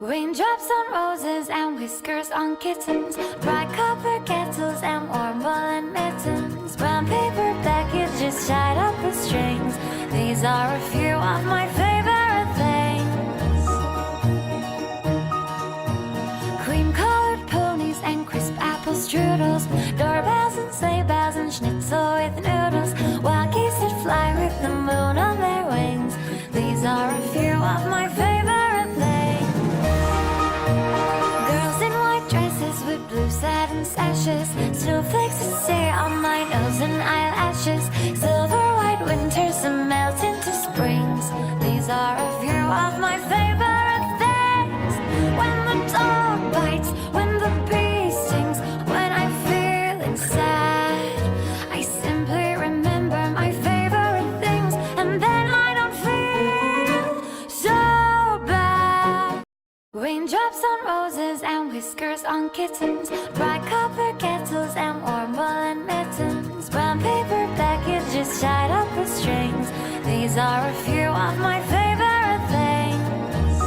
Raindrops on roses and whiskers on kittens, bright copper kettles and warm woolen mittens, brown paper packages tied up with strings. These are a few of my favorite things. Cream-colored ponies and crisp apple strudels, doorbells and sleigh bells and schnitzel with noodles, wild geese that fly with the moon on their wings. These are a few of my favorite things. Girls in white dresses with blue satin sashes, snowflakes that stay on my nose and eyelashes, silver white winters that melt into springs. These are a few of my favorite things. When the dog bites, when the bee stings, when I'm feeling sad, I simply remember my favorite things, and then I don't feel so bad. Raindrops on roses and whiskers on kittens, bright copper kettles and warm woolen mittens, brown paper packages tied up with strings. These are a few of my favorite things.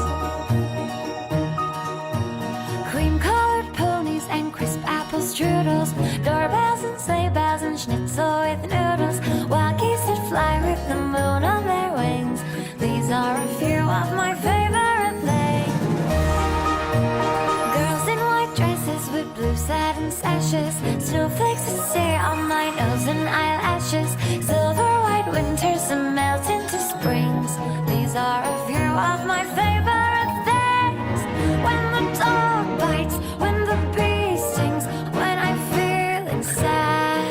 Cream-colored ponies and crisp apple strudels, doorbells and sleigh bells and schnitzel with noodles, wild geese that fly with the moon on their wings. These are a few of my favorite things. Girls in white dresses with blue satin sashes, snowflakes that stay on my nose and eyelashes, silver white winters that melt into springs. These are a few of my favorite things. When the dog bites, when the bee stings, when I'm feeling sad,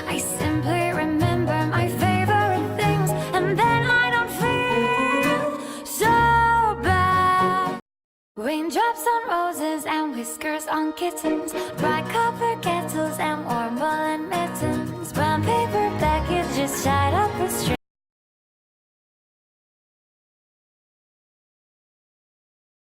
I simply remember my favorite things, and then I don't feel so bad. Raindrops on roses and whiskers on kittens, bright copper kettles and warm woolen mittens,